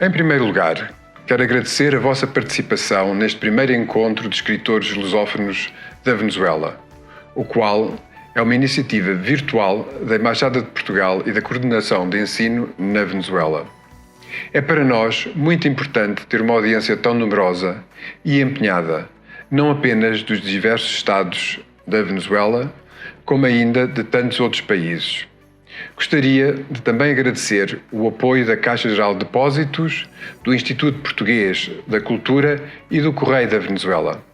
Em primeiro lugar, quero agradecer a vossa participação neste primeiro encontro de escritores lusófonos da Venezuela, o qual é uma iniciativa virtual da Embaixada de Portugal e da Coordenação de Ensino na Venezuela. É para nós muito importante ter uma audiência tão numerosa e empenhada, não apenas dos diversos estados da Venezuela, como ainda de tantos outros países. Gostaria de também agradecer o apoio da Caixa Geral de Depósitos, do Instituto Português da Cultura e do Correio da Venezuela.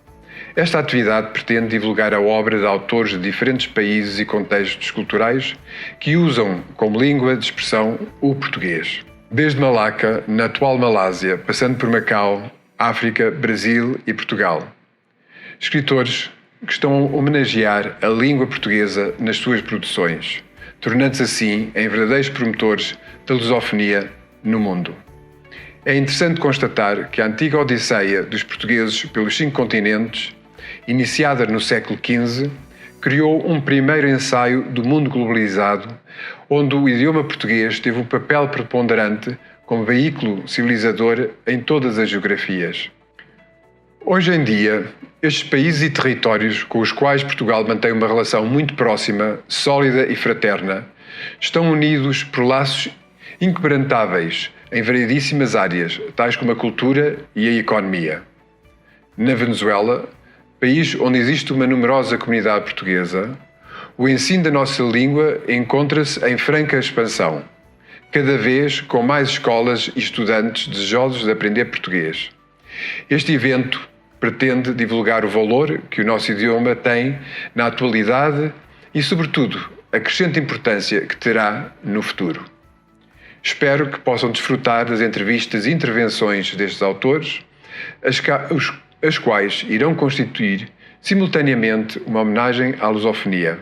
Esta atividade pretende divulgar a obra de autores de diferentes países e contextos culturais que usam como língua de expressão o português. Desde Malaca, na atual Malásia, passando por Macau, África, Brasil e Portugal. Escritores que estão a homenagear a língua portuguesa nas suas produções, tornando-se assim em verdadeiros promotores da lusofonia no mundo. É interessante constatar que a antiga odisseia dos portugueses pelos 5 continentes, iniciada no século XV, criou um primeiro ensaio do mundo globalizado, onde o idioma português teve um papel preponderante como veículo civilizador em todas as geografias. Hoje em dia, estes países e territórios com os quais Portugal mantém uma relação muito próxima, sólida e fraterna, estão unidos por laços inquebrantáveis em variedíssimas áreas, tais como a cultura e a economia. Na Venezuela, país onde existe uma numerosa comunidade portuguesa, o ensino da nossa língua encontra-se em franca expansão, cada vez com mais escolas e estudantes desejosos de aprender português. Este evento pretende divulgar o valor que o nosso idioma tem na atualidade e, sobretudo, a crescente importância que terá no futuro. Espero que possam desfrutar das entrevistas e intervenções destes autores, as quais irão constituir simultaneamente uma homenagem à lusofonia.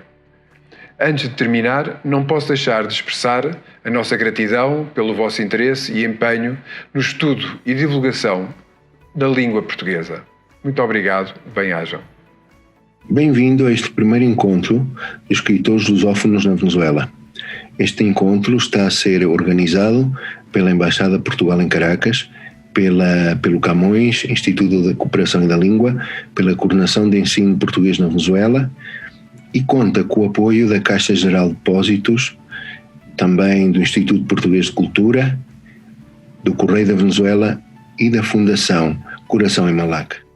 Antes de terminar, não posso deixar de expressar a nossa gratidão pelo vosso interesse e empenho no estudo e divulgação da língua portuguesa. Muito obrigado, bem-ajam. Bem-vindo a este primeiro encontro de escritores lusófonos na Venezuela. Este encontro está a ser organizado pela Embaixada de Portugal em Caracas, pelo Camões, Instituto de Cooperação e da Língua, pela Coordenação de Ensino Português na Venezuela e conta com o apoio da Caixa Geral de Depósitos, também do Instituto Português de Cultura, do Correio da Venezuela e da Fundação Coração em Malaca.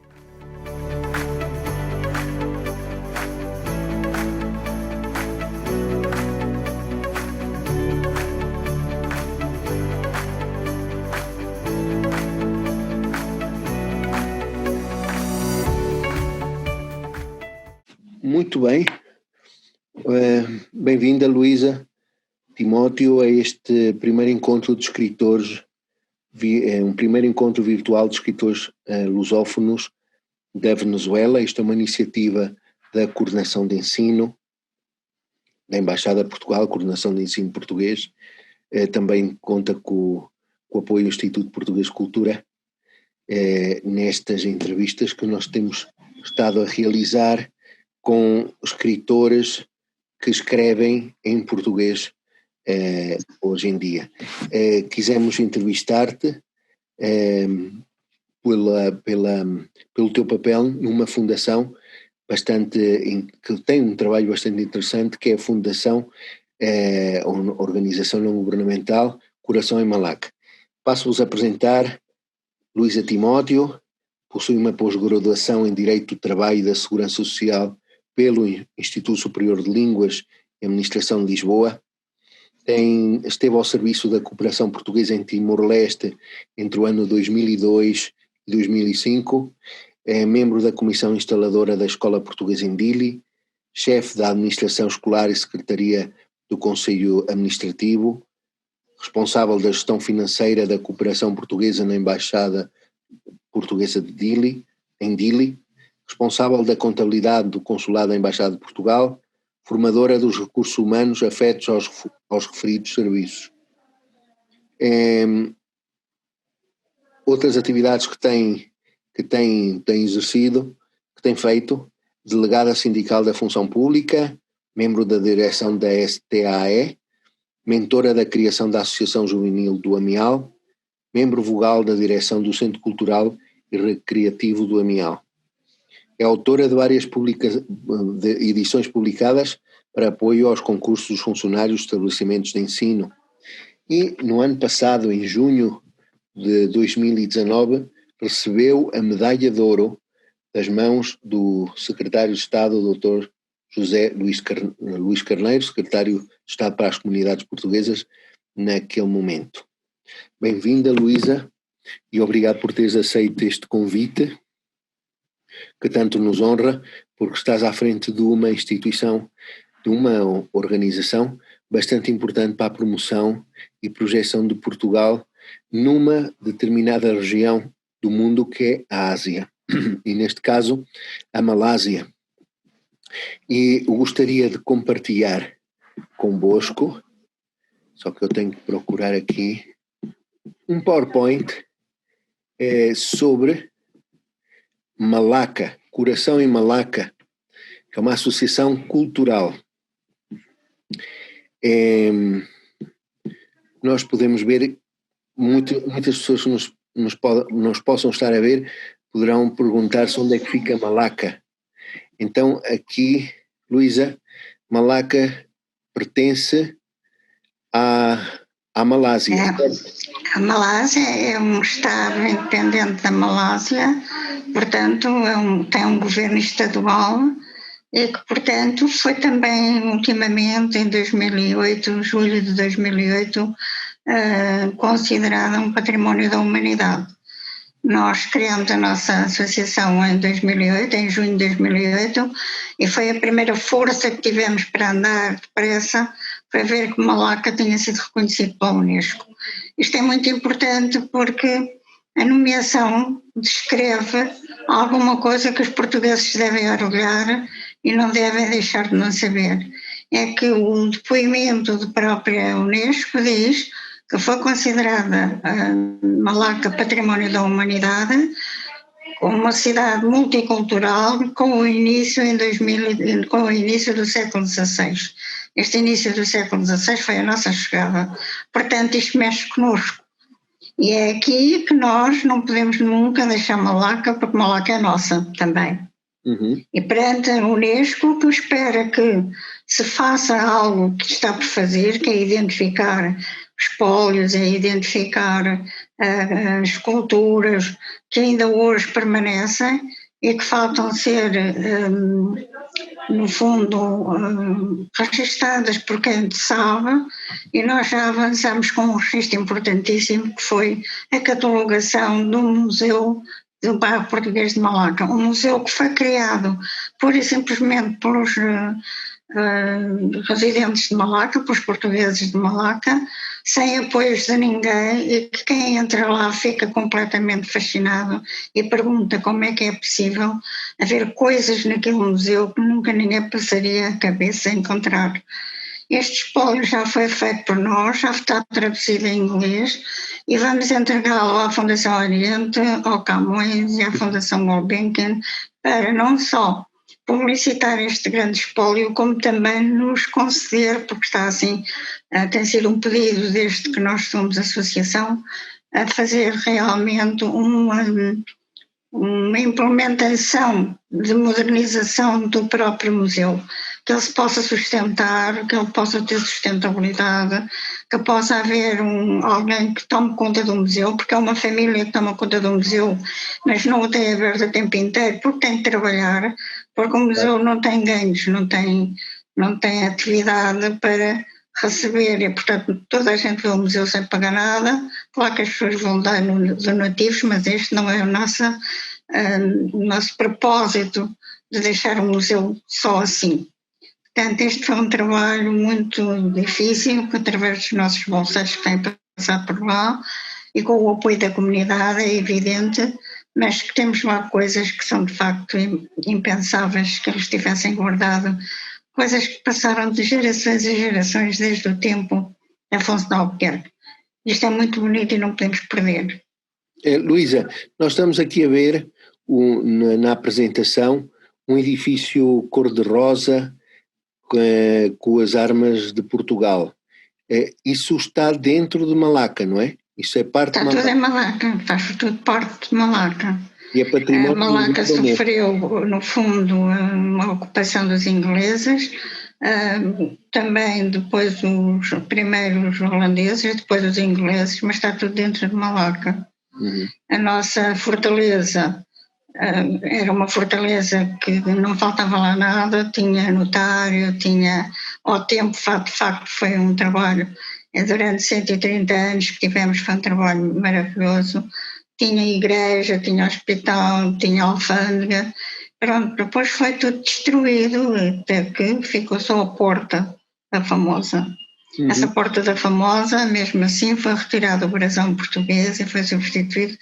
Muito bem, bem-vinda Luísa Timóteo a este primeiro encontro de escritores, um primeiro encontro virtual de escritores lusófonos da Venezuela. Isto é uma iniciativa da Coordenação de Ensino, da Embaixada de Portugal, Coordenação de Ensino Português, também conta com o apoio do Instituto Português de Cultura, nestas entrevistas que nós temos estado a realizar com escritores que escrevem em português hoje em dia. Quisemos entrevistar-te pelo teu papel numa fundação que tem um trabalho bastante interessante, que é a Fundação, a organização não governamental Coração em Malaca. Passo-vos a apresentar Luísa Timóteo, possui uma pós-graduação em Direito do Trabalho e da Segurança Social pelo Instituto Superior de Línguas e Administração de Lisboa. Esteve ao serviço da cooperação portuguesa em Timor-Leste entre o ano 2002 e 2005, é membro da Comissão Instaladora da Escola Portuguesa em Dili, chefe da Administração Escolar e Secretaria do Conselho Administrativo, responsável da gestão financeira da cooperação portuguesa na Embaixada Portuguesa em Dili, responsável da contabilidade do Consulado da Embaixada de Portugal, formadora dos recursos humanos afetos aos referidos serviços. Outras atividades que tem exercido, que tem feito: delegada sindical da Função Pública, membro da direção da STAE, mentora da criação da Associação Juvenil do Amial, membro vogal da direção do Centro Cultural e Recreativo do Amial. É autora de várias de edições publicadas para apoio aos concursos dos funcionários de estabelecimentos de ensino. E no ano passado, em junho de 2019, recebeu a medalha de ouro das mãos do secretário de Estado, Dr. José Luís Carneiro, secretário de Estado para as Comunidades Portuguesas, naquele momento. Bem-vinda, Luísa, e obrigado por teres aceito este convite, que tanto nos honra, porque estás à frente de uma instituição, de uma organização bastante importante para a promoção e projeção de Portugal numa determinada região do mundo que é a Ásia, e neste caso a Malásia. E eu gostaria de compartilhar convosco, só que eu tenho que procurar aqui, um PowerPoint sobre Malaca, Coração em Malaca, que é uma associação cultural. Nós podemos ver, muitas pessoas que nos possam estar a ver poderão perguntar-se onde é que fica Malaca. Então aqui, Luísa, Malaca pertence à Malásia. A Malásia é um estado independente da Malásia, portanto tem um governo estadual e que, portanto, foi também ultimamente, em 2008, julho de 2008, considerada um património da humanidade. Nós criamos a nossa associação em 2008, em junho de 2008, e foi a primeira força que tivemos para andar depressa para ver que Malaca tinha sido reconhecido pela Unesco. Isto é muito importante porque a nomeação descreve alguma coisa que os portugueses devem orgulhar e não devem deixar de não saber. É que o depoimento da própria Unesco diz que foi considerada Malaca Património da Humanidade, uma cidade multicultural com o início do século XVI. Este início do século XVI foi a nossa chegada. Portanto, isto mexe connosco. E é aqui que nós não podemos nunca deixar Malaca, porque Malaca é nossa também. Uhum. E perante a Unesco, que espera que se faça algo que está por fazer, que é identificar espólios, é identificar as culturas que ainda hoje permanecem e que faltam ser, no fundo, registadas por quem sabe, e nós já avançamos com um registro importantíssimo que foi a catalogação do Museu do Bairro Português de Malaca, um museu que foi criado pura e simplesmente pelos residentes de Malaca, pelos portugueses de Malaca, sem apoios de ninguém, e que quem entra lá fica completamente fascinado e pergunta como é que é possível haver coisas naquele museu que nunca ninguém passaria a cabeça a encontrar. Este espólio já foi feito por nós, já está traduzido em inglês e vamos entregá-lo à Fundação Oriente, ao Camões e à Fundação Gulbenkian para não só publicitar este grande espólio, como também nos conceder, porque está assim, tem sido um pedido desde que nós somos associação, a fazer realmente uma implementação de modernização do próprio museu, que ele se possa sustentar, que ele possa ter sustentabilidade, que possa haver alguém que tome conta do museu, porque é uma família que toma conta do museu, mas não o tem aberto o tempo inteiro, porque tem de trabalhar, porque o museu não tem ganhos, não tem atividade para receber, e portanto toda a gente vê o museu sem pagar nada. Claro que as pessoas vão dar donativos, mas este não é o nosso propósito de deixar o museu só assim. Portanto, este foi um trabalho muito difícil, que através dos nossos bolseiros que têm passado por lá e com o apoio da comunidade, é evidente, mas que temos lá coisas que são de facto impensáveis que eles tivessem guardado, coisas que passaram de gerações e gerações desde o tempo de Afonso de Albuquerque. Isto é muito bonito e não podemos perder. Luísa, nós estamos aqui a ver na apresentação um edifício cor-de-rosa com as armas de Portugal. Isso está dentro de Malaca, não é? Isso é parte Está tudo em Malaca, faz tudo parte de Malaca. E é património. Malaca sofreu, no fundo, uma ocupação dos ingleses, também depois os primeiros holandeses, depois os ingleses, mas está tudo dentro de Malaca. Uhum. A nossa fortaleza era uma fortaleza que não faltava lá nada, tinha notário, tinha, ao tempo, de facto, foi um trabalho, durante 130 anos que tivemos, foi um trabalho maravilhoso. Tinha igreja, tinha hospital, tinha alfândega. Pronto, depois foi tudo destruído, até que ficou só a porta da famosa. Uhum. Essa porta da famosa, mesmo assim, foi retirado o brasão português e foi substituído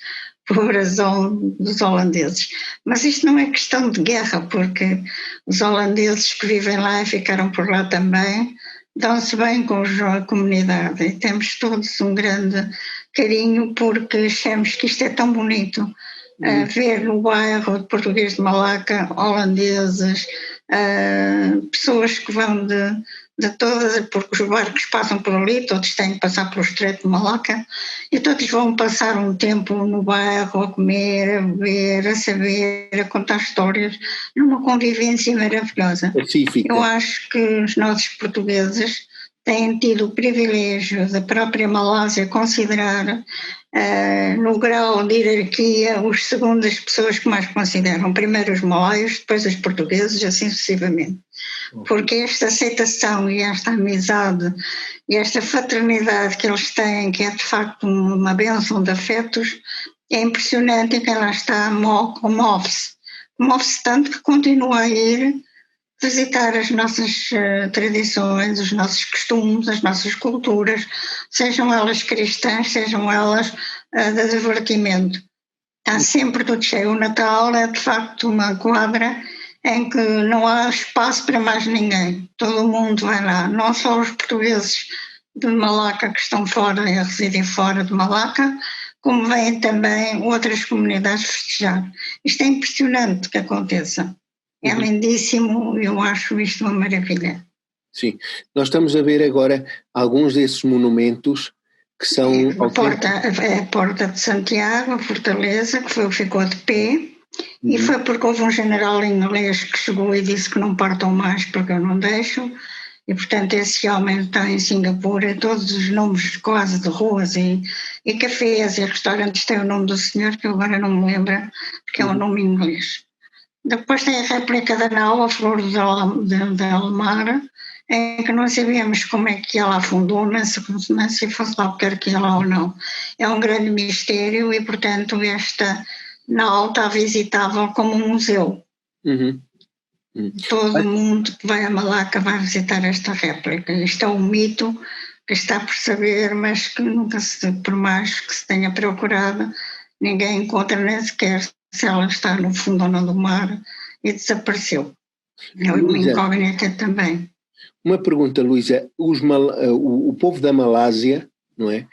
por brasão dos holandeses. Mas isto não é questão de guerra, porque os holandeses que vivem lá e ficaram por lá também dão-se bem com a comunidade e temos todos um grande carinho porque achamos que isto é tão bonito. Ver no bairro de Português de Malaca, holandeses, pessoas que vão de todas, porque os barcos passam por ali, todos têm que passar pelo Estreito de Malaca, e todos vão passar um tempo no bairro a comer, a beber, a saber, a contar histórias, numa convivência maravilhosa. Pacífica. Eu acho que os nossos portugueses têm tido o privilégio da própria Malásia considerar no grau de hierarquia os segundas pessoas que mais consideram, primeiro os malaios, depois os portugueses, assim sucessivamente. Porque esta aceitação e esta amizade e esta fraternidade que eles têm, que é de facto uma bênção de afetos, é impressionante, e quem lá está comove-se. Comove-se tanto que continua a ir visitar as nossas tradições, os nossos costumes, as nossas culturas, sejam elas cristãs, sejam elas de divertimento. Está sempre tudo cheio. O Natal é de facto uma quadra em que não há espaço para mais ninguém. Todo mundo vai lá, não só os portugueses de Malaca que estão fora e a residir fora de Malaca, como vêm também outras comunidades festejar. Isto é impressionante que aconteça. É lindíssimo, eu acho isto uma maravilha. Sim, nós estamos a ver agora alguns desses monumentos que são... A Porta de Santiago, a Fortaleza, que ficou de pé, e foi porque houve um general inglês que chegou e disse que não partam mais porque eu não deixo, e portanto esse homem está em Singapura, e todos os nomes quase de ruas e cafés e restaurantes têm o nome do senhor, que eu agora não me lembro, porque é um nome inglês. Depois tem a réplica da nau, a Flor de Almar, em que não sabíamos como é que ela afundou, nem se fosse lá o que era que ela ou não. É um grande mistério e, portanto, esta nau está visitável como um museu. Todo mundo que vai a Malaca vai visitar esta réplica. Isto é um mito que está por saber, mas que nunca por mais que se tenha procurado, ninguém encontra nem sequer se ela está no fundo ou não do mar e desapareceu. É uma incógnita também. Uma pergunta, Luísa. O povo da Malásia, não é?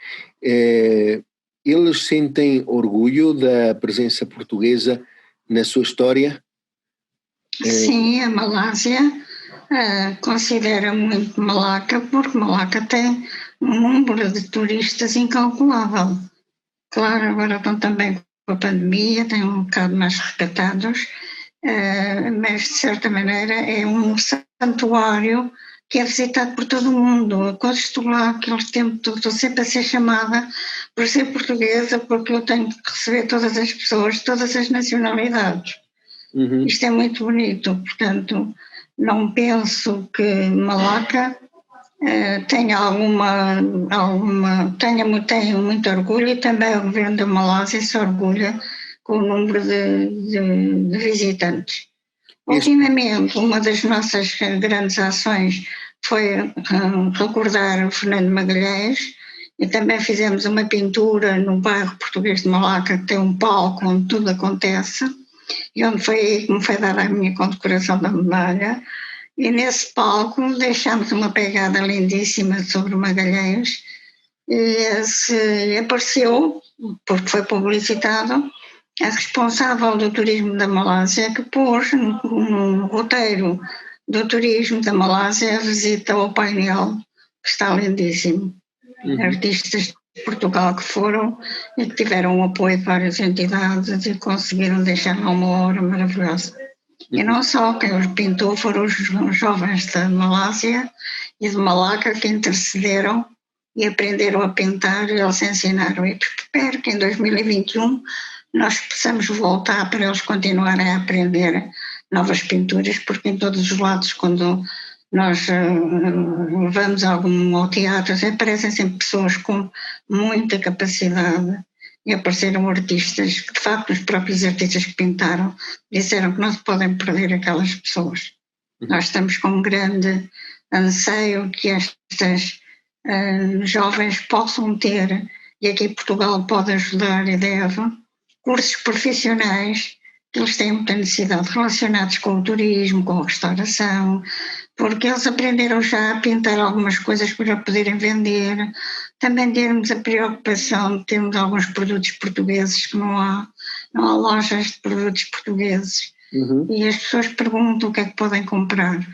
Eles sentem orgulho da presença portuguesa na sua história? Sim, a Malásia considera muito Malaca, porque Malaca tem um número de turistas incalculável. Claro, agora estão também com a pandemia, têm um bocado mais recatados, mas de certa maneira é um santuário que é visitado por todo o mundo. Quando estou lá, aquele tempo, estou sempre a ser chamada por ser portuguesa, porque eu tenho que receber todas as pessoas, todas as nacionalidades. Isto é muito bonito, portanto, não penso que Malaca tenha tenho muito orgulho, e também o governo da Malásia se orgulha com o número de visitantes. Ultimamente, uma das nossas grandes ações foi recordar o Fernando Magalhães, e também fizemos uma pintura no bairro Português de Malaca, que tem um palco onde tudo acontece, e onde foi aí que me foi dada a minha condecoração da medalha. E nesse palco deixámos uma pegada lindíssima sobre o Magalhães, e apareceu, porque foi publicitado, a responsável do turismo da Malásia, que pôs no roteiro do turismo da Malásia a visita ao painel, que está lindíssimo. Artistas de Portugal que foram e que tiveram o apoio de várias entidades e conseguiram deixar lá uma obra maravilhosa. E não só, quem os pintou foram os jovens da Malásia e de Malaca que intercederam e aprenderam a pintar e eles ensinaram. E espero que em 2021 nós possamos voltar para eles continuarem a aprender novas pinturas, porque em todos os lados, quando nós vamos ao teatro, aparecem sempre pessoas com muita capacidade e apareceram artistas que, de facto, os próprios artistas que pintaram disseram que não se podem perder aquelas pessoas. Nós estamos com um grande anseio que estas jovens possam ter, e aqui Portugal pode ajudar e deve, cursos profissionais que eles têm muita necessidade relacionados com o turismo, com a restauração, porque eles aprenderam já a pintar algumas coisas para poderem vender, também termos a preocupação de termos alguns produtos portugueses, que não há lojas de produtos portugueses, e as pessoas perguntam o que é que podem comprar.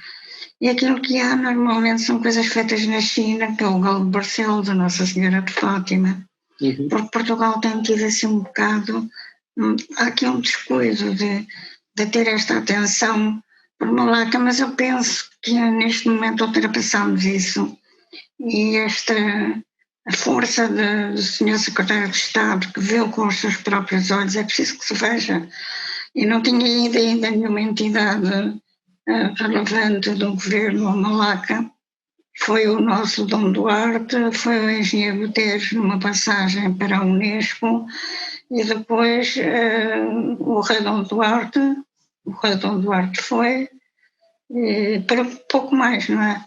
E aquilo que há normalmente são coisas feitas na China, que é o galo de Barcelos, da Nossa Senhora de Fátima, porque Portugal tem tido assim um bocado, há aqui um descuido de ter esta atenção por Malaca, mas eu penso que neste momento ultrapassamos isso, e a força do Sr. Secretário de Estado, que viu com os seus próprios olhos, é preciso que se veja, e não tinha ido ainda nenhuma entidade relevante do governo a Malaca. Foi o nosso Dom Duarte, foi o engenheiro Guterres numa passagem para a Unesco, e depois o rei Dom Duarte foi, para pouco mais, não é?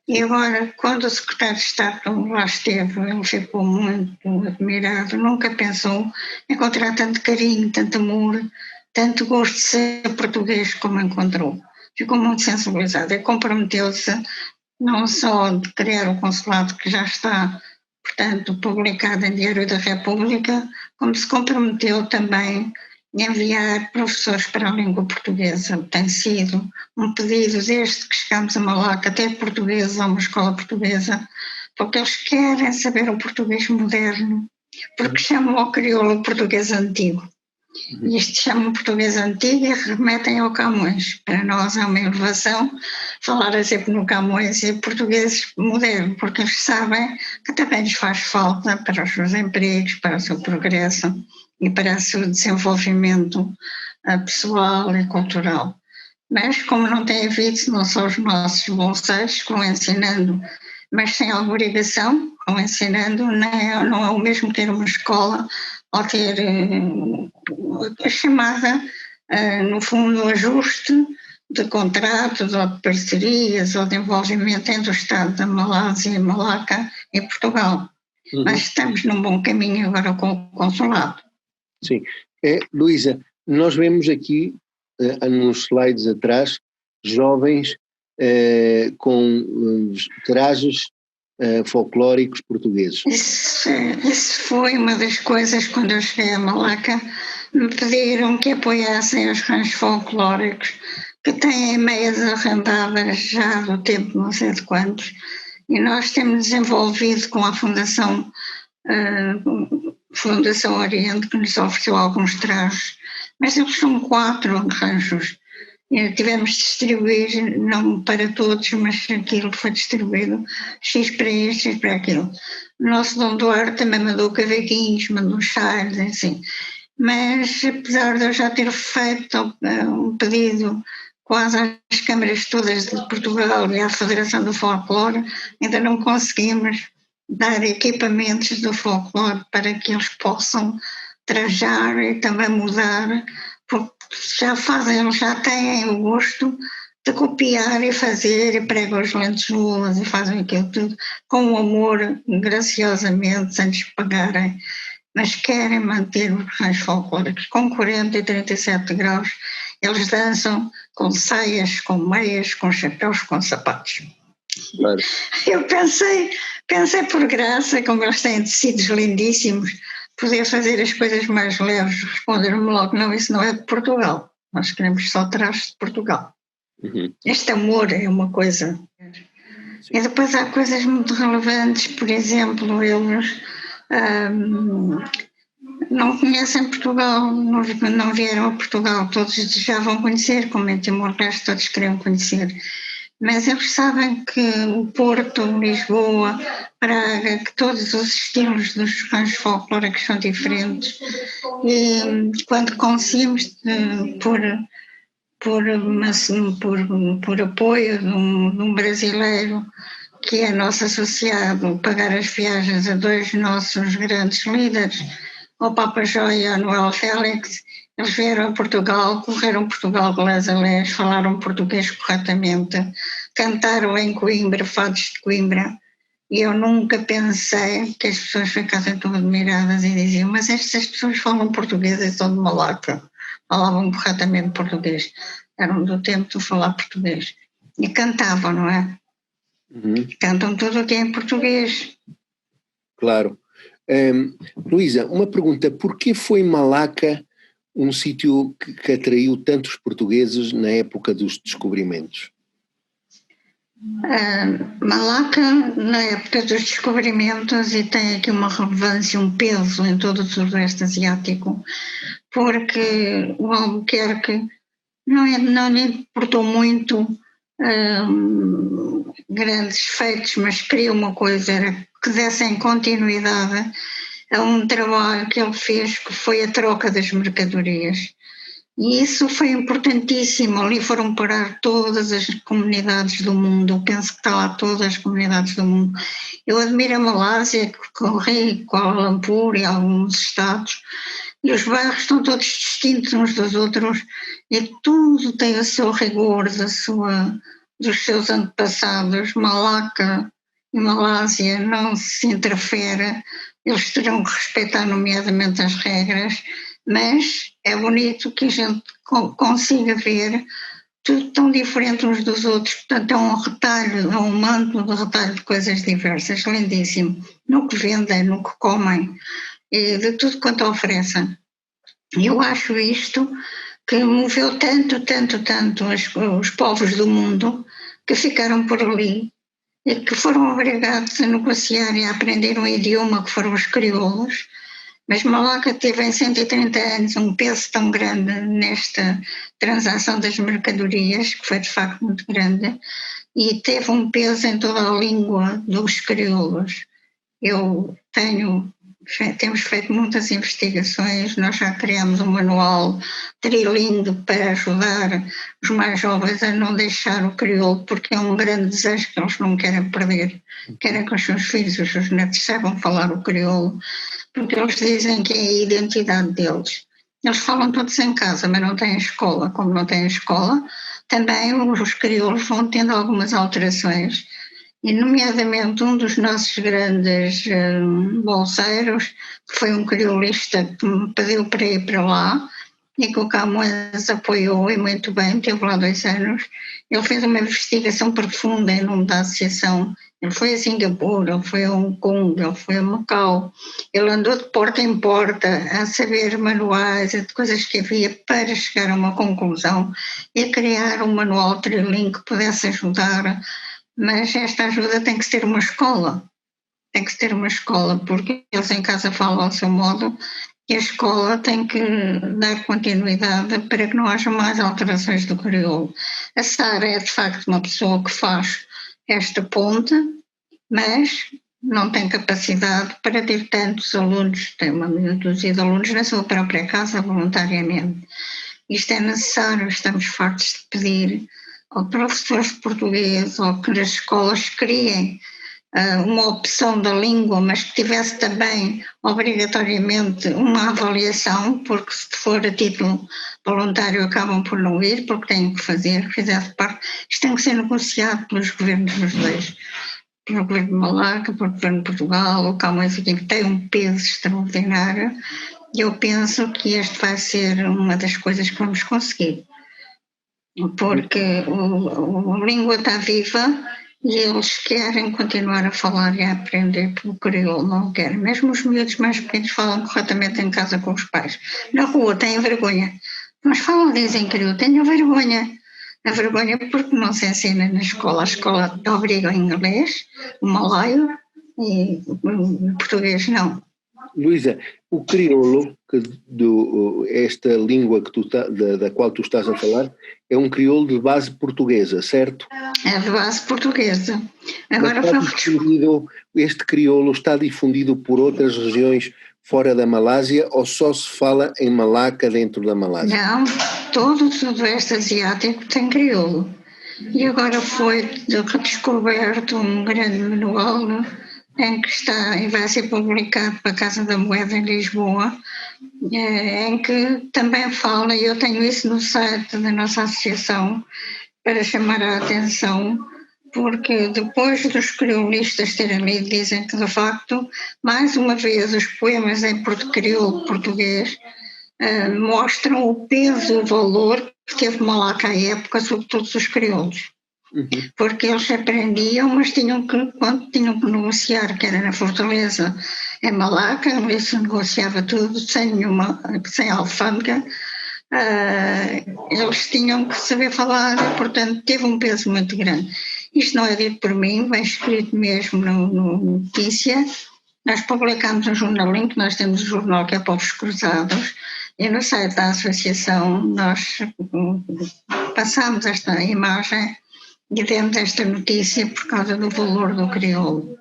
E agora, quando o secretário de Estado lá esteve, ele ficou muito admirado, nunca pensou encontrar tanto carinho, tanto amor, tanto gosto de ser português como encontrou. Ficou muito sensibilizado e comprometeu-se não só de criar o consulado que já está, portanto, publicado em Diário da República, como se comprometeu também em enviar professores para a língua portuguesa. Tem sido um pedido desde que chegamos a Malaca, até portuguesa, uma escola portuguesa, porque eles querem saber o português moderno, porque chamam ao crioulo português antigo. E isto chamam português antigo e remetem ao Camões. Para nós é uma inovação falar sempre no Camões e português moderno, porque eles sabem que também lhes faz falta para os seus empregos, para o seu progresso e para o seu desenvolvimento pessoal e cultural. Mas como não tem havido, não são os nossos bolseiros que vão ensinando, mas sem obrigação, vão ensinando, não é o mesmo ter uma escola ou ter a chamada, no fundo, ajuste de contratos ou de parcerias ou de envolvimento entre o Estado da Malásia e Malaca e Portugal. Mas estamos num bom caminho agora com o consulado. Sim. Luísa, nós vemos aqui, nos slides atrás, jovens com trajes folclóricos portugueses. Isso foi uma das coisas, quando eu cheguei a Malaca, me pediram que apoiassem os ranchos folclóricos, que têm meias arrendadas já do tempo não sei de quantos, e nós temos desenvolvido com a Fundação Oriente, que nos ofereceu alguns trajes, mas eles são 4 ranchos. E tivemos de distribuir, não para todos, mas aquilo foi distribuído, X para isto, X para aquilo. O nosso Dom Duarte também mandou cavaquinhos, mandou chales, assim. Mas apesar de eu já ter feito um pedido quase às câmaras todas de Portugal e à Federação do Folclore, ainda não conseguimos dar equipamentos do folclore para que eles possam trajar e também mudar, porque eles já têm o gosto de copiar e fazer, e pregam as lentejuelas e fazem aquilo tudo com um amor, graciosamente, sem lhes pagarem, mas querem manter os ranchos folclóricos com 40 e 37 graus. Eles dançam com saias, com meias, com chapéus, com sapatos. Claro. Eu pensei por graça, como eles têm tecidos lindíssimos, poder fazer as coisas mais leves. Responderam-me logo, não, isso não é de Portugal, nós queremos só trajes de Portugal. Este amor é uma coisa. Sim. E depois há coisas muito relevantes, por exemplo, eles não conhecem Portugal, não vieram a Portugal, todos desejavam conhecer, como em Timor-Leste todos queriam conhecer. Mas eles sabem que o Porto, Lisboa, Praga, que todos os estilos dos cães folclóricos são diferentes. E quando conseguimos, por apoio de um brasileiro, que é nosso associado, pagar as viagens a dois nossos grandes líderes, ao Papa Joia e ao Noel Félix, eles vieram a Portugal, correram Portugal de les a les, falaram português corretamente, cantaram em Coimbra, fados de Coimbra, e eu nunca pensei que as pessoas ficassem tão admiradas e diziam, mas estas pessoas falam português e são de Malaca, falavam corretamente português, eram do tempo de falar português, e cantavam, não é? Cantam tudo o que é em português. Claro. Luísa, uma pergunta, porquê foi Malaca um sítio que atraiu tantos portugueses na época dos descobrimentos? Malaca, na época dos descobrimentos, e tem aqui uma relevância, um peso em todo o Sudoeste Asiático, porque o Albuquerque não lhe importou muito grandes feitos, mas queria uma coisa, era que dessem continuidade a um trabalho que ele fez, que foi a troca das mercadorias. E isso foi importantíssimo, ali foram parar todas as comunidades do mundo, eu penso que está lá todas as comunidades do mundo. Eu admiro a Malásia, corri Kuala Lumpur e alguns estados, e os bairros estão todos distintos uns dos outros, e tudo tem o seu rigor, dos seus antepassados. Malaca e Malásia não se interfere, eles terão que respeitar nomeadamente as regras, mas é bonito que a gente consiga ver tudo tão diferente uns dos outros, portanto é um retalho, é um manto de retalho de coisas diversas, lindíssimo, no que vendem, no que comem, e de tudo quanto oferecem. Eu acho isto que moveu tanto os povos do mundo que ficaram por ali e que foram obrigados a negociar e a aprender um idioma que foram os crioulos. Mas Malaca teve em 130 anos um peso tão grande nesta transação das mercadorias, que foi de facto muito grande, e teve um peso em toda a língua dos crioulos. Temos feito muitas investigações, nós já criamos um manual trilingue para ajudar os mais jovens a não deixar o crioulo, porque é um grande desejo que eles não querem perder, querem que os seus filhos, os seus netos saibam falar o crioulo, porque eles dizem que é a identidade deles. Eles falam todos em casa, mas não têm escola. Como não têm escola, também os crioulos vão tendo algumas alterações. E, nomeadamente, um dos nossos grandes bolseiros, que foi um criolista que me pediu para ir para lá, e que o Camões apoiou, e muito bem, teve lá 2 anos. Ele fez uma investigação profunda em nome da associação. Ele foi a Singapura, ele foi a Hong Kong, ele foi a Macau. Ele andou de porta em porta a saber manuais e de coisas que havia para chegar a uma conclusão e a criar um manual trilingue que pudesse ajudar. Mas esta ajuda tem que ser uma escola. Tem que ser uma escola, porque eles em casa falam ao seu modo, e a escola tem que dar continuidade para que não haja mais alterações do crioulo. A Sara é de facto uma pessoa que faz esta ponte, mas não tem capacidade para ter tantos alunos, tem uma meia dúzia de alunos na sua própria casa voluntariamente. Isto é necessário, estamos fartos de pedir aos professores de português ou que as escolas criem uma opção da língua, mas que tivesse também obrigatoriamente uma avaliação, porque se for a título voluntário acabam por não ir, porque têm que fazer, fizesse parte. Isto tem que ser negociado pelos governos dos dois, pelo governo de Malaca, pelo governo de Portugal, o Camões aqui, que tem um peso extraordinário, e eu penso que este vai ser uma das coisas que vamos conseguir, porque a língua está viva e eles querem continuar a falar e a aprender pelo crioulo, não querem. Mesmo os miúdos mais pequenos falam corretamente em casa com os pais. Na rua têm vergonha. Mas falam, dizem crioulo, tenho vergonha. A vergonha é porque não se ensina na escola. A escola obriga o inglês, o malaio, e o português não. Luísa, o crioulo, esta língua da qual tu estás a falar, é um crioulo de base portuguesa, certo? É de base portuguesa. Mas Agora foi este crioulo está difundido por outras regiões fora da Malásia ou só se fala em Malaca dentro da Malásia? Não, todo o Sudoeste Asiático tem crioulo. E agora foi redescoberto um grande manual em que vai ser publicado para a Casa da Moeda em Lisboa, em que também fala, e eu tenho isso no site da nossa associação, para chamar a atenção, porque depois dos crioulistas terem lido, dizem que de facto, mais uma vez, os poemas em crioulo português mostram o peso e o valor que teve Malaca à época sobre todos os crioulos. Porque eles aprendiam, mas quando tinham que negociar, que era na Fortaleza, em Malaca, ali se negociava tudo sem alfândega, eles tinham que saber falar, portanto teve um peso muito grande. Isto não é dito por mim, vem escrito mesmo no notícia. Nós publicamos no Jornalinho, que nós temos um jornal que é Povos Cruzados, e no site da associação nós passamos esta imagem e demos esta notícia por causa do valor do crioulo.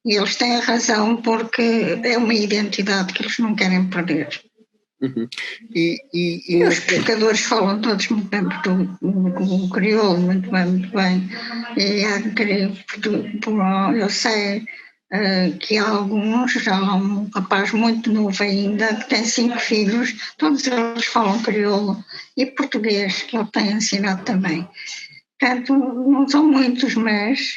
E eles têm razão, porque é uma identidade que eles não querem perder. E os pescadores falam todos muito bem o crioulo, muito bem. E eu sei que há alguns, já há um rapaz muito novo ainda, que tem 5 filhos, todos eles falam crioulo e português, que ele tem ensinado também. Portanto, não são muitos, mas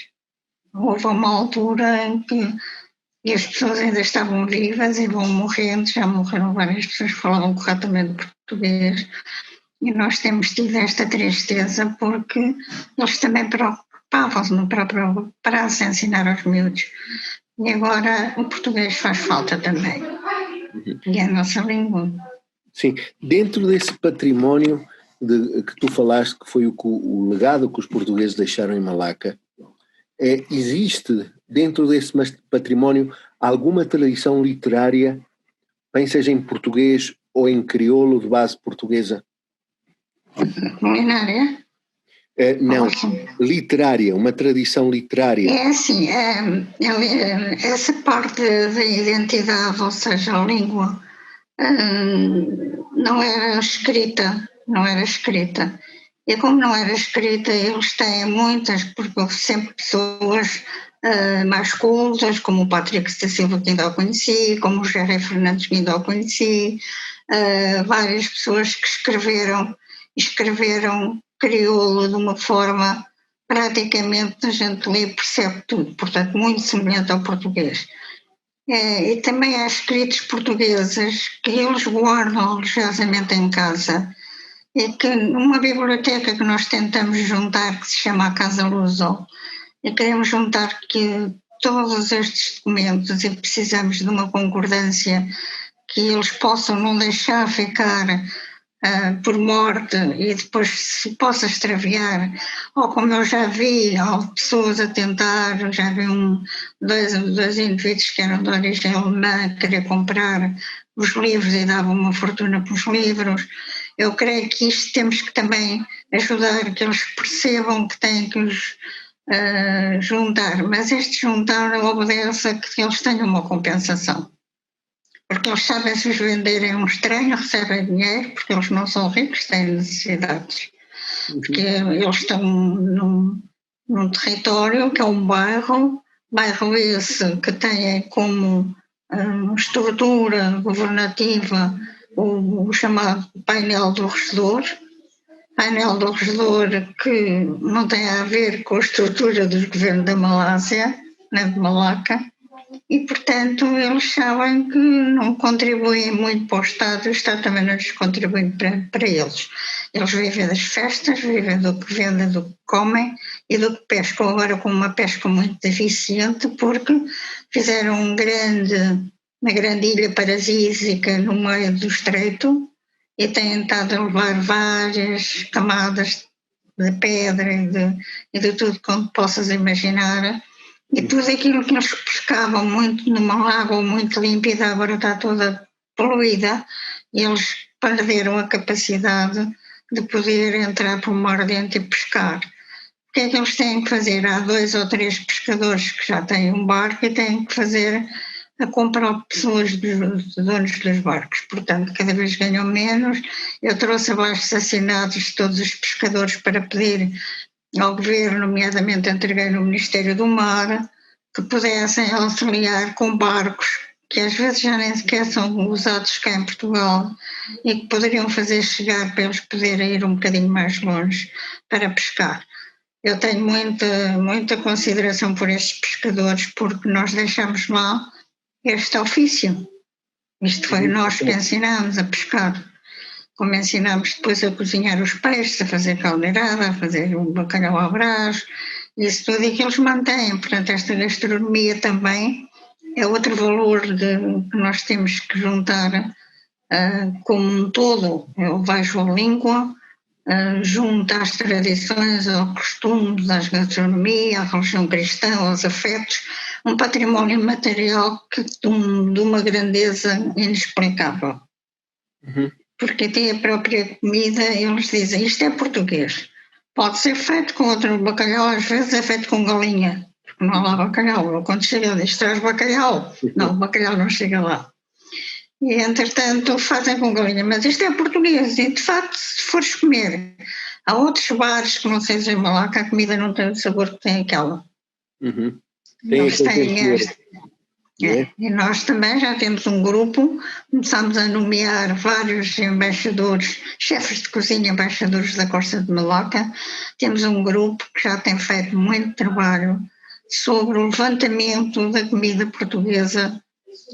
houve uma altura em que as pessoas ainda estavam vivas e vão morrendo, já morreram várias pessoas que falavam corretamente português, e nós temos tido esta tristeza porque eles também preocupavam-se no próprio prazo de ensinar aos miúdos. E agora o português faz falta também, e é a nossa língua. Sim, dentro desse património que tu falaste, que foi o legado que os portugueses deixaram em Malaca, existe dentro desse património alguma tradição literária, bem seja em português ou em crioulo de base portuguesa? Culinária? Não, literária, uma tradição literária. É assim, essa parte da identidade, ou seja, a língua, não era escrita. E como não era escrita, eles têm muitas, porque houve sempre pessoas mais cultas, como o Patrick da Silva, que ainda o conheci, como o Gerry Fernandes, que ainda o conheci, várias pessoas que escreveram crioulo de uma forma praticamente a gente lê e percebe tudo, portanto muito semelhante ao português. E também há escritos portugueses que eles guardam religiosamente em casa, e que numa biblioteca que nós tentamos juntar, que se chama a Casa Luso, e queremos juntar que todos estes documentos, e precisamos de uma concordância que eles possam não deixar ficar por morte e depois se possa extraviar, ou como eu já vi pessoas a tentar, já vi dois indivíduos que eram de origem alemã querer comprar os livros e davam uma fortuna pelos livros. Eu creio que isto temos que também ajudar, que eles percebam que têm que os juntar, mas este juntar obedece a que eles tenham uma compensação. Porque eles sabem, se os venderem um estranho, recebem dinheiro, porque eles não são ricos, têm necessidades. Porque eles estão num território que é um bairro esse que tem como estrutura governativa o chamado painel do regedor que não tem a ver com a estrutura do governo da Malásia, nem de Malaca, e, portanto, eles sabem que não contribuem muito para o Estado, o Estado também não lhes contribui para eles. Eles vivem das festas, vivem do que vendem, do que comem e do que pescam, agora com uma pesca muito deficiente, porque fizeram uma grande ilha paradisíaca no meio do estreito e têm estado a levar várias camadas de pedra e de tudo quanto possas imaginar, E depois aquilo que eles pescavam muito numa água muito límpida, agora está toda poluída, e eles perderam a capacidade de poder entrar para o mar dentro e pescar. O que é que eles têm que fazer? Há 2 ou 3 pescadores que já têm um barco e têm que fazer a comprar pessoas dos donos dos barcos. Portanto, cada vez ganham menos. Eu trouxe abaixo assinados de todos os pescadores para pedir ao governo, nomeadamente entreguei no Ministério do Mar, que pudessem auxiliar com barcos que às vezes já nem sequer são usados cá em Portugal e que poderiam fazer chegar para eles poderem ir um bocadinho mais longe para pescar. Eu tenho muita consideração por estes pescadores porque nós deixamos lá este ofício. Isto foi nós que ensinámos a pescar. Como ensinámos depois a cozinhar os peixes, a fazer caldeirada, a fazer um bacalhau à brás, isso tudo e que eles mantêm. Portanto, esta gastronomia também é outro valor que nós temos que juntar como um todo. Eu vejo a língua, junto às tradições, aos costumes, à gastronomia, à religião cristã, aos afetos, um património material de uma grandeza inexplicável. Uhum. Porque até a própria comida, eles dizem, isto é português. Pode ser feito com outro bacalhau, às vezes é feito com galinha, porque não há lá bacalhau. Eu, quando chega, diz, traz bacalhau. Não, o bacalhau não chega lá. E, entretanto, fazem com galinha. Mas isto é português. E, de facto, se fores comer, há outros bares que não sei dizer lá, que a comida não tem o sabor que tem aquela. Uhum. Eles têm esta. E nós também já temos um grupo, começámos a nomear vários embaixadores, chefes de cozinha, embaixadores da Costa de Maloca. Temos um grupo que já tem feito muito trabalho sobre o levantamento da comida portuguesa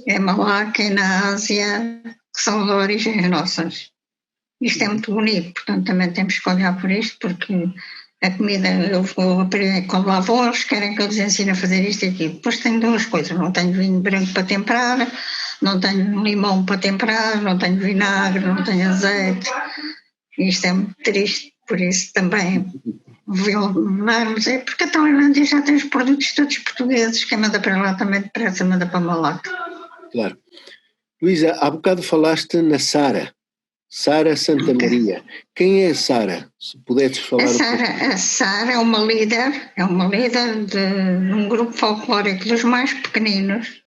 em Malaca e na Ásia, que são de origens nossas. Isto é muito bonito, portanto também temos que olhar por isto, porque a comida, eu vou aprender com avós, querem que eu lhes ensine a fazer isto e aquilo. Depois tenho 2 coisas, não tenho vinho branco para temperar, não tenho limão para temperar, não tenho vinagre, não tenho azeite. Isto é muito triste, por isso também vamos é porque a Tailândia já tem os produtos todos portugueses, quem manda para lá também depressa manda para Malaca. Claro. Luísa, há bocado falaste na Sara Santa Maria. Quem é a Sara? Se puderes falar A Sara é uma líder de um grupo folclórico dos mais pequeninos.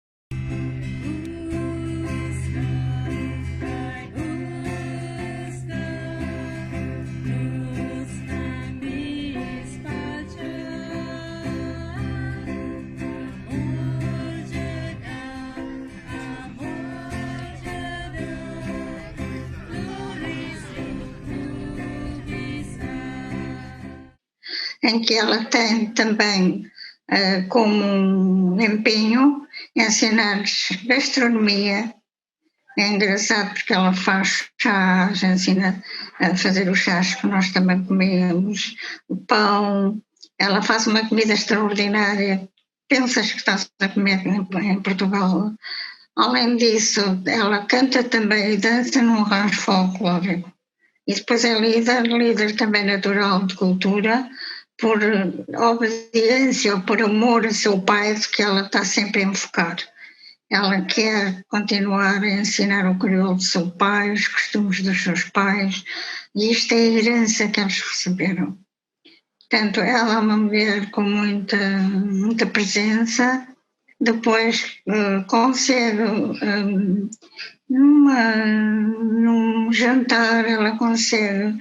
Em que ela tem também como um empenho ensinar-lhes gastronomia. É engraçado porque ela faz chás, ensina a fazer os chás que nós também comemos, o pão. Ela faz uma comida extraordinária. Pensas que estás a comer em Portugal. Além disso, ela canta também e dança num rancho folclórico. E depois é líder também natural de cultura, por obediência ou por amor a seu pai, de que ela está sempre a enfocar. Ela quer continuar a ensinar o crioulo do seu pai, os costumes dos seus pais, e isto é a herança que eles receberam. Portanto, ela é uma mulher com muita presença. Depois consegue, num jantar, ela consegue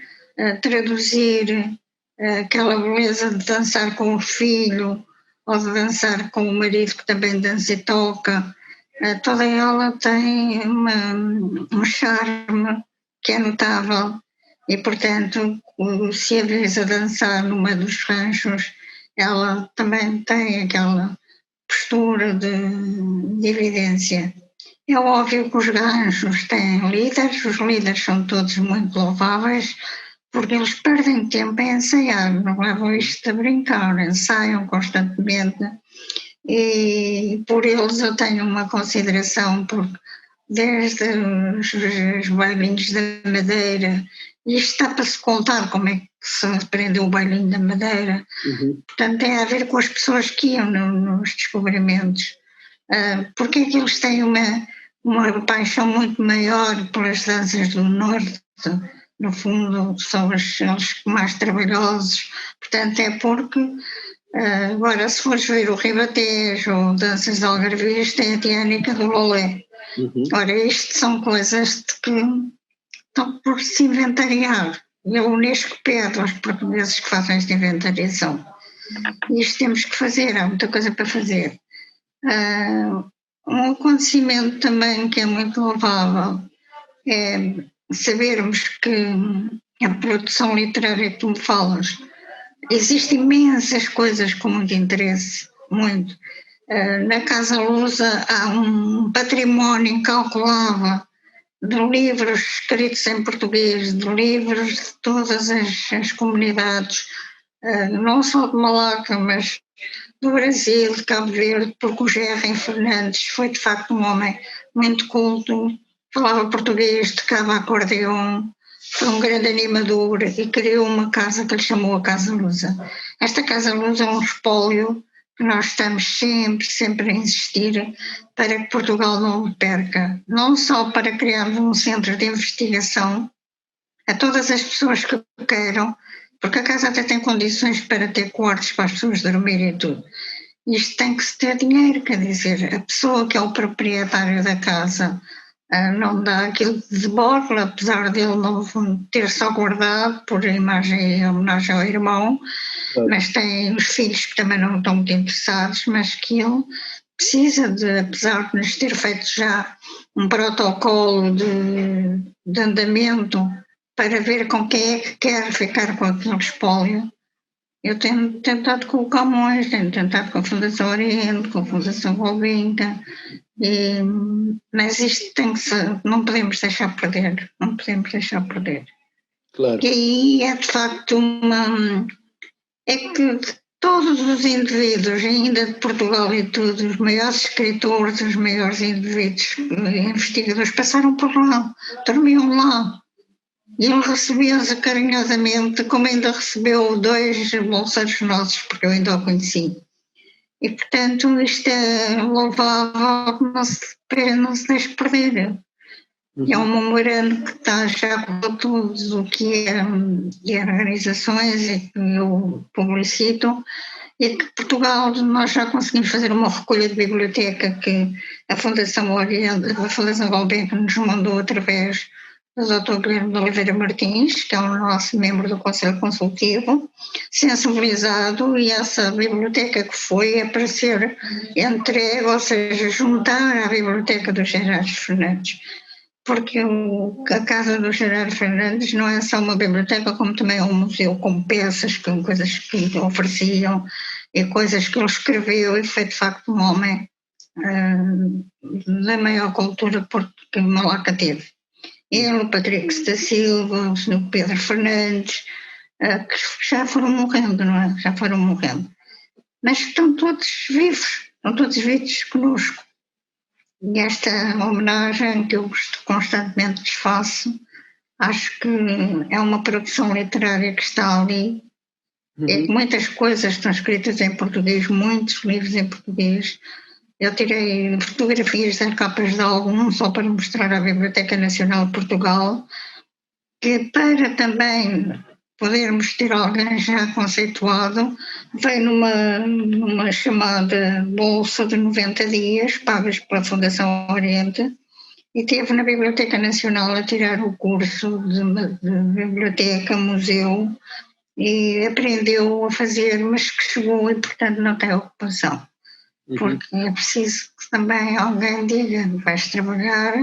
traduzir aquela beleza de dançar com o filho ou de dançar com o marido que também dança e toca. Toda ela tem um charme que é notável e, portanto, se a vês a dançar numa dos ranchos, ela também tem aquela postura de evidência. É óbvio que os ranchos têm líderes, os líderes são todos muito louváveis, porque eles perdem tempo em ensaiar, não levam isto a brincar, ensaiam constantemente e por eles eu tenho uma consideração, porque desde os bailinhos da Madeira, isto está para se contar como é que se prendeu o Bailinho da Madeira. Portanto, tem a ver com as pessoas que iam nos descobrimentos. Porque é que eles têm uma paixão muito maior pelas danças do Norte? No fundo, são os mais trabalhosos. Portanto, é porque, agora, se fores ver o Ribatejo ou danças de Algarvias, tem a Tiânica do Lolé. Ora, isto são coisas que estão por se inventariar. E a Unesco pede aos portugueses que façam esta inventariação. Isto temos que fazer, há muita coisa para fazer. Um acontecimento também que é muito louvável é sabermos que a produção literária que tu me falas, existem imensas coisas com muito interesse, muito. Na Casa Lusa há um património incalculável de livros escritos em português, de livros de todas as comunidades, não só de Malaca, mas do Brasil, de Cabo Verde, porque o Gerry Fernandes foi de facto um homem muito culto, falava português, tocava acordeão, foi um grande animador e criou uma casa que ele chamou a Casa Lusa. Esta Casa Lusa é um espólio que nós estamos sempre a insistir para que Portugal não o perca, não só para criarmos um centro de investigação a todas as pessoas que queiram, porque a casa até tem condições para ter quartos para as pessoas dormirem e tudo. Isto tem que se ter dinheiro, quer dizer, a pessoa que é o proprietário da casa não dá aquilo de borla, apesar dele não ter só guardado por imagem e homenagem ao irmão, mas tem os filhos que também não estão muito interessados, mas que ele precisa de, apesar de nos ter feito já um protocolo de andamento para ver com quem é que quer ficar com aquele espólio. Eu tenho tentado com o Camões, tenho tentado com a Fundação Oriente, com a Fundação Gulbenkian, mas isto tem que ser, não podemos deixar perder, não podemos deixar perder. Claro. E aí é de facto é que todos os indivíduos, ainda de Portugal e tudo, os maiores escritores, os maiores indivíduos, investigadores, passaram por lá, dormiam lá. E ele recebia-os carinhosamente, como ainda recebeu 2 bolseiros nossos, porque eu ainda o conheci. E, portanto, isto é louvável que não se deixe perder. É um memorando que está já com todos o que é organizações e que eu publicito, e que Portugal, nós já conseguimos fazer uma recolha de biblioteca que a Fundação Oriente, a Fundação Gulbenkian nos mandou através do Dr. Guilherme de Oliveira Martins, que é o nosso membro do Conselho Consultivo, sensibilizado, e essa biblioteca que foi para ser entregue, ou seja, juntar à biblioteca do Gerardo Fernandes, porque a Casa do Gerardo Fernandes não é só uma biblioteca, como também é um museu com peças, com coisas que lhe ofereciam e coisas que ele escreveu, e foi de facto um homem da maior cultura que Malaca teve. Ele, o Patrick da Silva, o Sr. Pedro Fernandes, que já foram morrendo, não é? Já foram morrendo. Mas estão todos vivos conosco. E esta homenagem que eu constantemente lhes faço, acho que é uma produção literária que está ali. É que muitas coisas estão escritas em português, muitos livros em português. Eu tirei fotografias das capas de algum só para mostrar à Biblioteca Nacional de Portugal, que para também podermos ter alguém já conceituado, veio numa chamada bolsa de 90 dias, pagas pela Fundação Oriente, e esteve na Biblioteca Nacional a tirar o curso de biblioteca, museu, e aprendeu a fazer, mas que chegou e, portanto, não tem ocupação. Porque é preciso que também alguém diga: vais trabalhar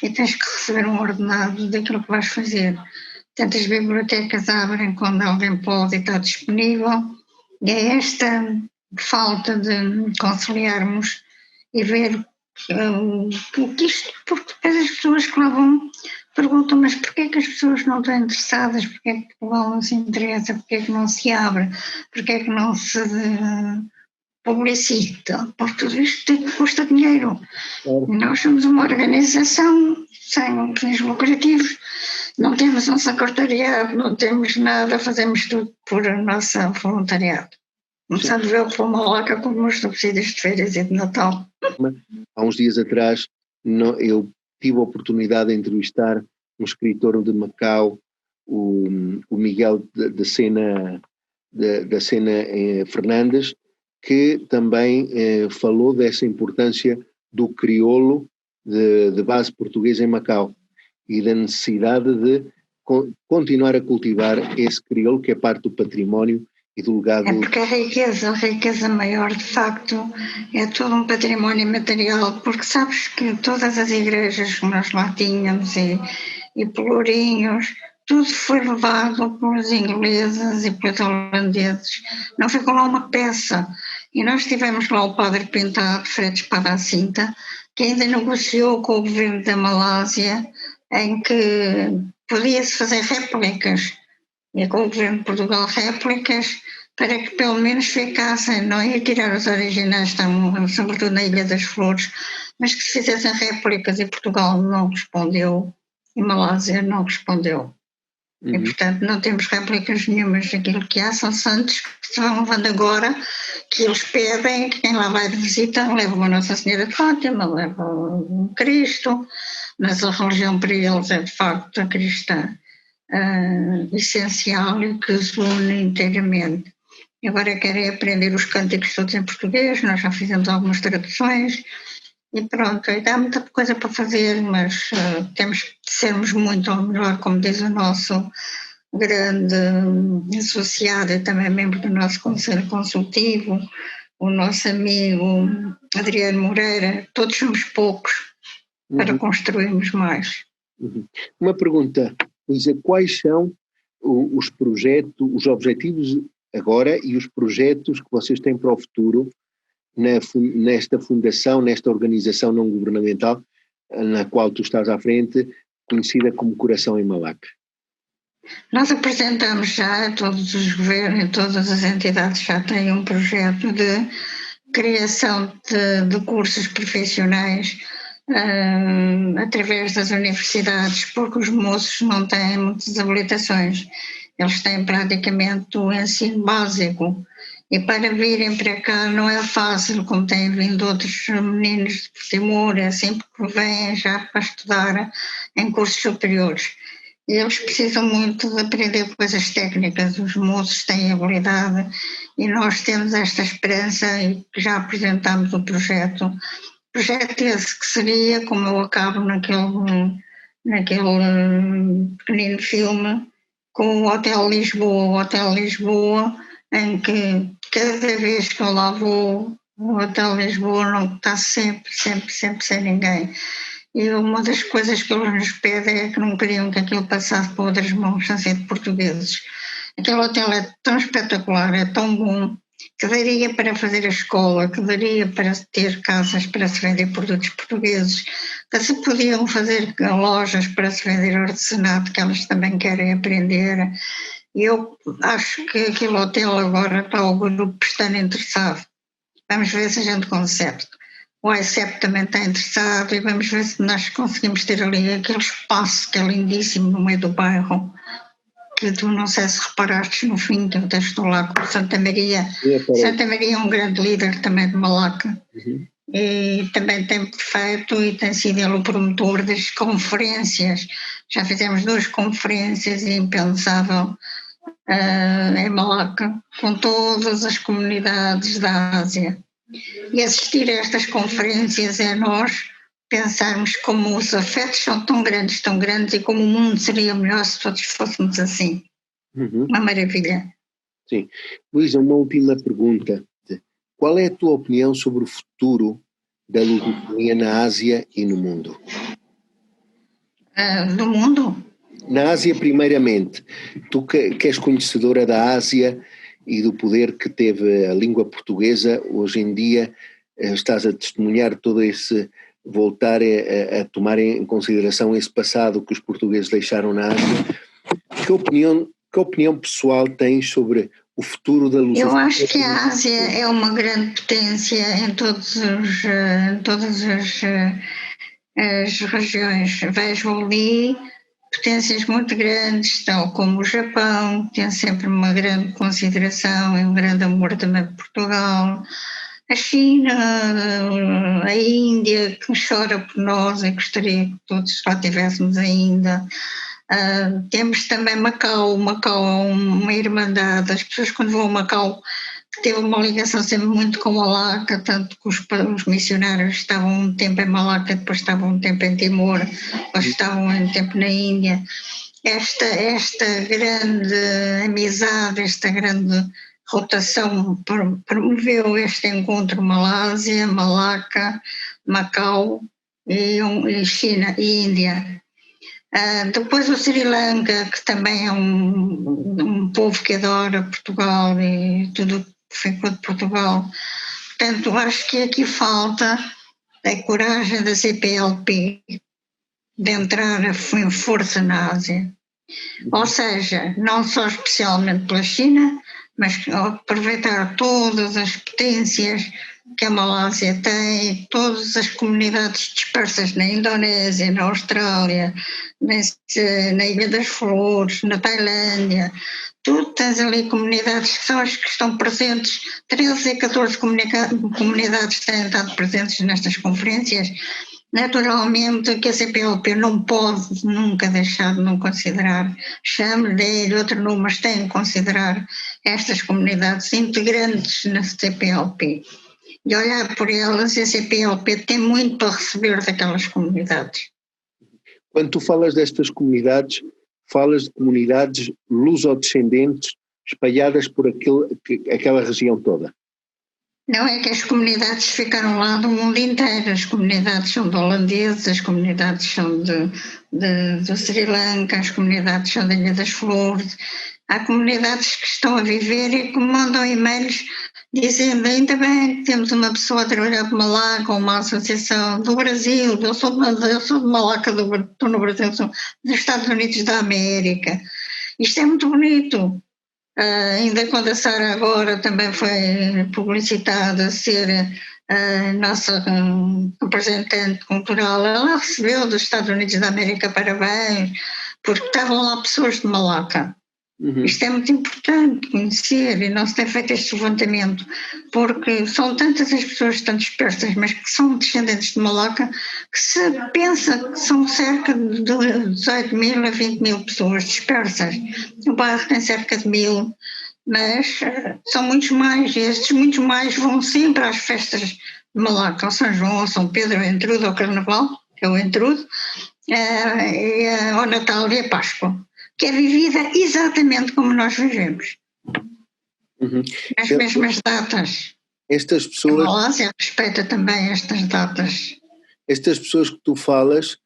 e tens que receber um ordenado daquilo que vais fazer. Portanto, as bibliotecas abrem quando alguém pode e está disponível, e é esta falta de conciliarmos e ver o que isto, porque depois as pessoas que lá vão perguntam: mas porquê é que as pessoas não estão interessadas, porquê é que Portugal não se interessa, porquê é que não se abre, porquê é que não se publicita, porque tudo isto custa dinheiro. Nós somos uma organização sem fins lucrativos Não temos um secretariado, não temos nada, fazemos tudo por nossa voluntariado. Começando eu pela Malaca com os subsídios de férias e de Natal. Há uns dias atrás eu tive a oportunidade de entrevistar um escritor de Macau, o Miguel da Sena Fernandes, que também falou dessa importância do crioulo de base portuguesa em Macau e da necessidade de continuar a cultivar esse crioulo que é parte do património e do legado. É porque a riqueza maior, de facto, é todo um património material, porque sabes que todas as igrejas que nós lá tínhamos e pelourinhos, tudo foi levado pelos ingleses e pelos holandeses. Não ficou lá uma peça. E nós tivemos lá o padre Pintado, Fred Espada-Cinta, que ainda negociou com o governo da Malásia, em que podia-se fazer réplicas, e com o governo de Portugal réplicas, para que pelo menos ficassem, não ia tirar os originais, estão sobretudo na Ilha das Flores, mas que se fizessem réplicas, e Portugal não respondeu, e Malásia não respondeu. E portanto não temos réplicas nenhumas daquilo que há, são santos que se vão levando agora, que eles pedem, que quem lá vai de visita leva uma Nossa Senhora de Fátima, leva um Cristo, mas a religião para eles é de facto a cristã. Essencial e que os une inteiramente. Agora querem aprender os cânticos todos em português, nós já fizemos algumas traduções e pronto, há muita coisa para fazer, mas temos de sermos muito ao melhor, como diz o nosso grande associado e também membro do nosso Conselho Consultivo, o nosso amigo Adriano Moreira, todos somos poucos para construirmos mais. Uma pergunta, Luísa, quais são os projetos, os objetivos agora e os projetos que vocês têm para o futuro nesta fundação, nesta organização não governamental na qual tu estás à frente, conhecida como Coração em Malaca? Nós apresentamos já a todos os governos, todas as entidades já têm um projeto de criação de cursos profissionais através das universidades, porque os moços não têm muitas habilitações, eles têm praticamente o ensino básico e para virem para cá não é fácil, como têm vindo outros meninos de Timor, assim, porque vêm já para estudar em cursos superiores. E eles precisam muito de aprender coisas técnicas, os moços têm habilidade e nós temos esta esperança e já apresentamos o projeto esse que seria, como eu acabo naquele pequenino filme, com o Hotel Lisboa, em que cada vez que eu lá vou, o Hotel Lisboa não está sempre sem ninguém. E uma das coisas que eles nos pedem é que não queriam que aquilo passasse por outras mãos sem ser de portugueses. Aquele hotel é tão espetacular, é tão bom, que daria para fazer a escola, que daria para ter casas para se vender produtos portugueses, que se podiam fazer lojas para se vender artesanato, que elas também querem aprender. E eu acho que aquele hotel agora está o grupo estando interessado. Vamos ver se a gente consegue. O ICEP também está interessado e vamos ver se nós conseguimos ter ali aquele espaço que é lindíssimo no meio do bairro, que tu não sei se reparaste no fim, que eu até estou lá com Santa Maria. Santa Maria é um grande líder também de Malaca. E também tem feito e tem sido ele o promotor das conferências. Já fizemos 2 conferências impensável em Malaca, com todas as comunidades da Ásia. E assistir a estas conferências é nós pensarmos como os afetos são tão grandes e como o mundo seria melhor se todos fôssemos assim. Uma maravilha. Sim. Luísa, uma última pergunta. Qual é a tua opinião sobre o futuro da lusofonia na Ásia e no mundo? Do mundo? Na Ásia, primeiramente. Tu que és conhecedora da Ásia e do poder que teve a língua portuguesa, hoje em dia estás a testemunhar todo esse voltar a tomar em consideração esse passado que os portugueses deixaram na Ásia. Que opinião pessoal tens sobre o futuro da lusofonia? Eu acho que a Ásia é uma grande potência em todas as regiões. Vejo ali potências muito grandes, tal como o Japão, que tem sempre uma grande consideração e um grande amor também por Portugal, a China, a Índia, que chora por nós e gostaria que todos lá tivéssemos ainda. Temos também Macau. Macau é uma irmandade. As pessoas quando vão a Macau, que teve uma ligação sempre muito com Malaca, tanto que os missionários estavam um tempo em Malaca, depois estavam um tempo em Timor, depois estavam um tempo na Índia. Esta grande amizade, esta grande rotação promoveu este encontro Malásia, Malaca, Macau e China e Índia. Depois o Sri Lanka, que também é um povo que adora Portugal e tudo que ficou de Portugal. Portanto, acho que aqui falta a coragem da CPLP de entrar em força na Ásia. Ou seja, não só especialmente pela China, mas aproveitar todas as potências que a Malásia tem, todas as comunidades dispersas na Indonésia, na Austrália, na Ilha das Flores, na Tailândia. Tu tens ali comunidades que são as que estão presentes, 13 e 14 comunidades têm estado presentes nestas conferências. Naturalmente que a CPLP não pode nunca deixar de não considerar, chame-lhe outro nome, mas tem que considerar estas comunidades integrantes na CPLP. E olhar por elas, a CPLP tem muito para receber daquelas comunidades. Quando tu falas destas comunidades, falas de comunidades lusodescendentes espalhadas por aquela região toda. Não é que as comunidades ficaram lá do mundo inteiro, as comunidades são de holandeses, as comunidades são do Sri Lanka, as comunidades são da Ilha das Flores. Há comunidades que estão a viver e que mandam e-mails dizendo ainda bem que temos uma pessoa a trabalhar de Malaca, uma associação do Brasil, eu sou de Malaca, estou no Brasil, sou dos Estados Unidos da América. Isto é muito bonito. Ainda quando a Sara agora também foi publicitada a ser a nossa representante cultural, ela recebeu dos Estados Unidos da América parabéns, porque estavam lá pessoas de Malaca. Uhum. Isto é muito importante conhecer e não se tem feito este levantamento, porque são tantas as pessoas que estão dispersas, mas que são descendentes de Malaca, que se pensa que são cerca de 18 mil a 20 mil pessoas dispersas. O bairro tem cerca de 1000, mas são muitos mais, e estes muitos mais vão sempre às festas de Malaca, ao São João, ao São Pedro, ao Entrudo, ao Carnaval, que é o Entrudo, ao Natal e à Páscoa, que é vivida exatamente como nós vivemos. Uhum. Nas mesmas datas. Estas pessoas... A Malásia respeita também estas datas. Estas pessoas que tu falas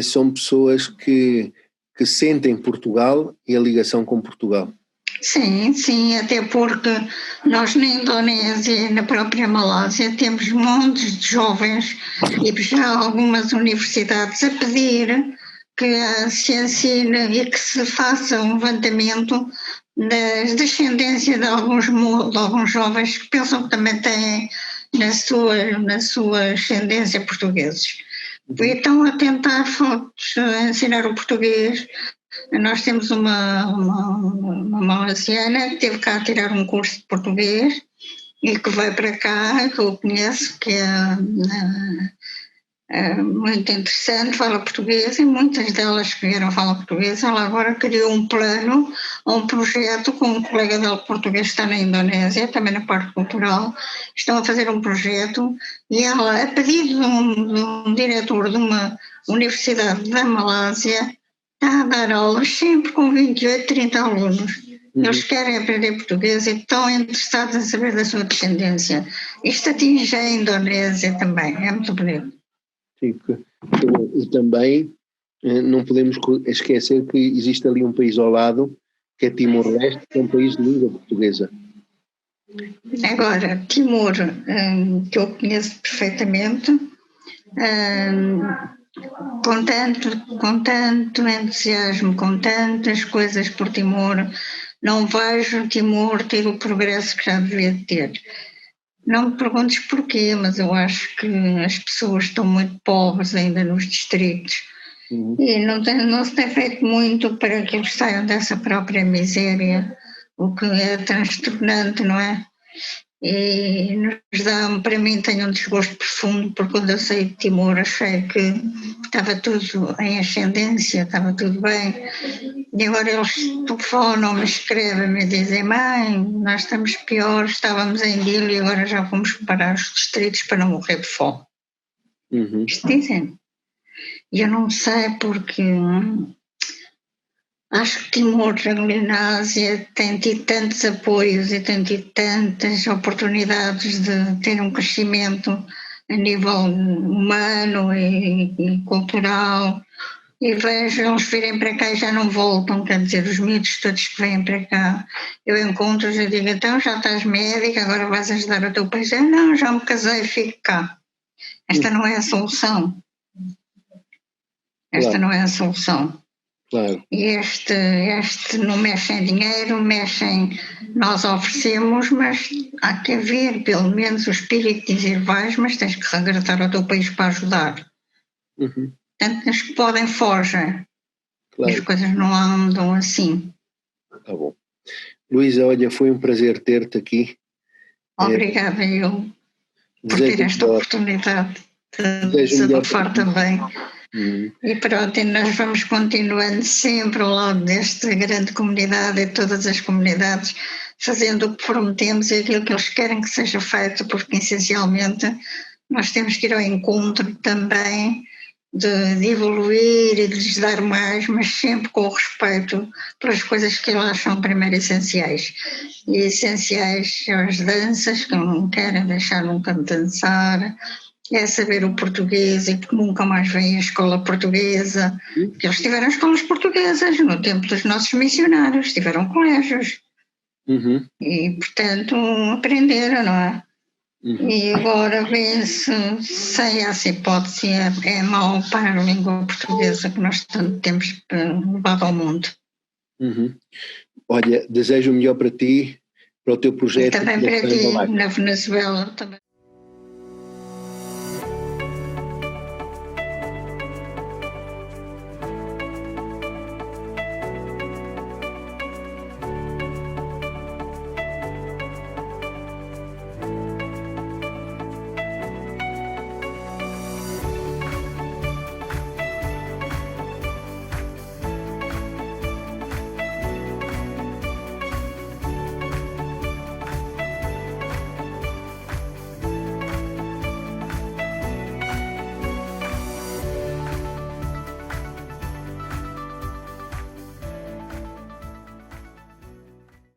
são pessoas que sentem Portugal e a ligação com Portugal. Sim, sim, até porque nós na Indonésia e na própria Malásia temos montes de jovens e já algumas universidades a pedir que se ensine e que se faça um levantamento da descendência de alguns jovens que pensam que também têm na sua ascendência portugueses. E estão a tentar ensinar o português. Nós temos uma malasiana que teve cá a tirar um curso de português e que vai para cá, que eu conheço, que é muito interessante, fala português, e muitas delas que vieram falar português. Ela agora criou um plano, um projeto com um colega dela português que está na Indonésia, também na parte cultural. Estão a fazer um projeto e ela, a pedido de um diretor de uma universidade da Malásia, está a dar aulas sempre com 28, 30 alunos. Eles querem aprender português e estão interessados em saber da sua descendência. Isto atinge a Indonésia também, é muito bonito. Sim, e também não podemos esquecer que existe ali um país ao lado, que é Timor-Leste, que é um país de língua portuguesa. Agora, Timor, que eu conheço perfeitamente, com tanto entusiasmo, com tantas coisas por Timor, não vejo Timor ter o progresso que já devia ter. Não me perguntes porquê, mas eu acho que as pessoas estão muito pobres ainda nos distritos E não se tem feito muito para que eles saiam dessa própria miséria, o que é transtornante, não é? E nos dá, para mim, tenho um desgosto profundo, porque quando eu saí de Timor achei que estava tudo em ascendência, estava tudo bem, e agora eles telefonam-me, escrevem-me e dizem: mãe, nós estamos piores, estávamos em Dili e agora já fomos parar os distritos para não morrer de fome. Isto dizem. E eu não sei porque acho que Timor, na Ásia, tem tido tantos apoios e tem tido tantas oportunidades de ter um crescimento a nível humano e cultural. E vejo eles virem para cá e já não voltam, quer dizer, os miúdos todos que vêm para cá, eu encontro-os e digo: então já estás médica, agora vais ajudar o teu país? Não, já me casei e fico cá. Esta não é a solução. Esta não é a solução. Claro. E este não mexe em dinheiro, nós oferecemos, mas há que haver pelo menos o espírito de dizer: vais, mas tens que regressar ao teu país para ajudar. Portanto, os que podem fogem. Claro. As coisas não andam assim. Tá bom. Luísa, olha, foi um prazer ter-te aqui. Obrigada eu por ter esta oportunidade de desabafar também. E pronto, e nós vamos continuando sempre ao lado desta grande comunidade e todas as comunidades, fazendo o que prometemos e aquilo que eles querem que seja feito, porque essencialmente nós temos que ir ao encontro também de evoluir e de lhes dar mais, mas sempre com o respeito pelas coisas que eles acham primeiro essenciais. E essenciais são as danças, que não querem deixar nunca de dançar, é saber o português e que nunca mais vem a escola portuguesa, que eles tiveram escolas portuguesas no tempo dos nossos missionários, tiveram colégios. E, portanto, aprenderam, não é? E agora vê-se, sem essa hipótese, é mau para a língua portuguesa que nós tanto temos levado ao mundo. Olha, desejo o melhor para ti, para o teu projeto. E também para ti, na Venezuela também.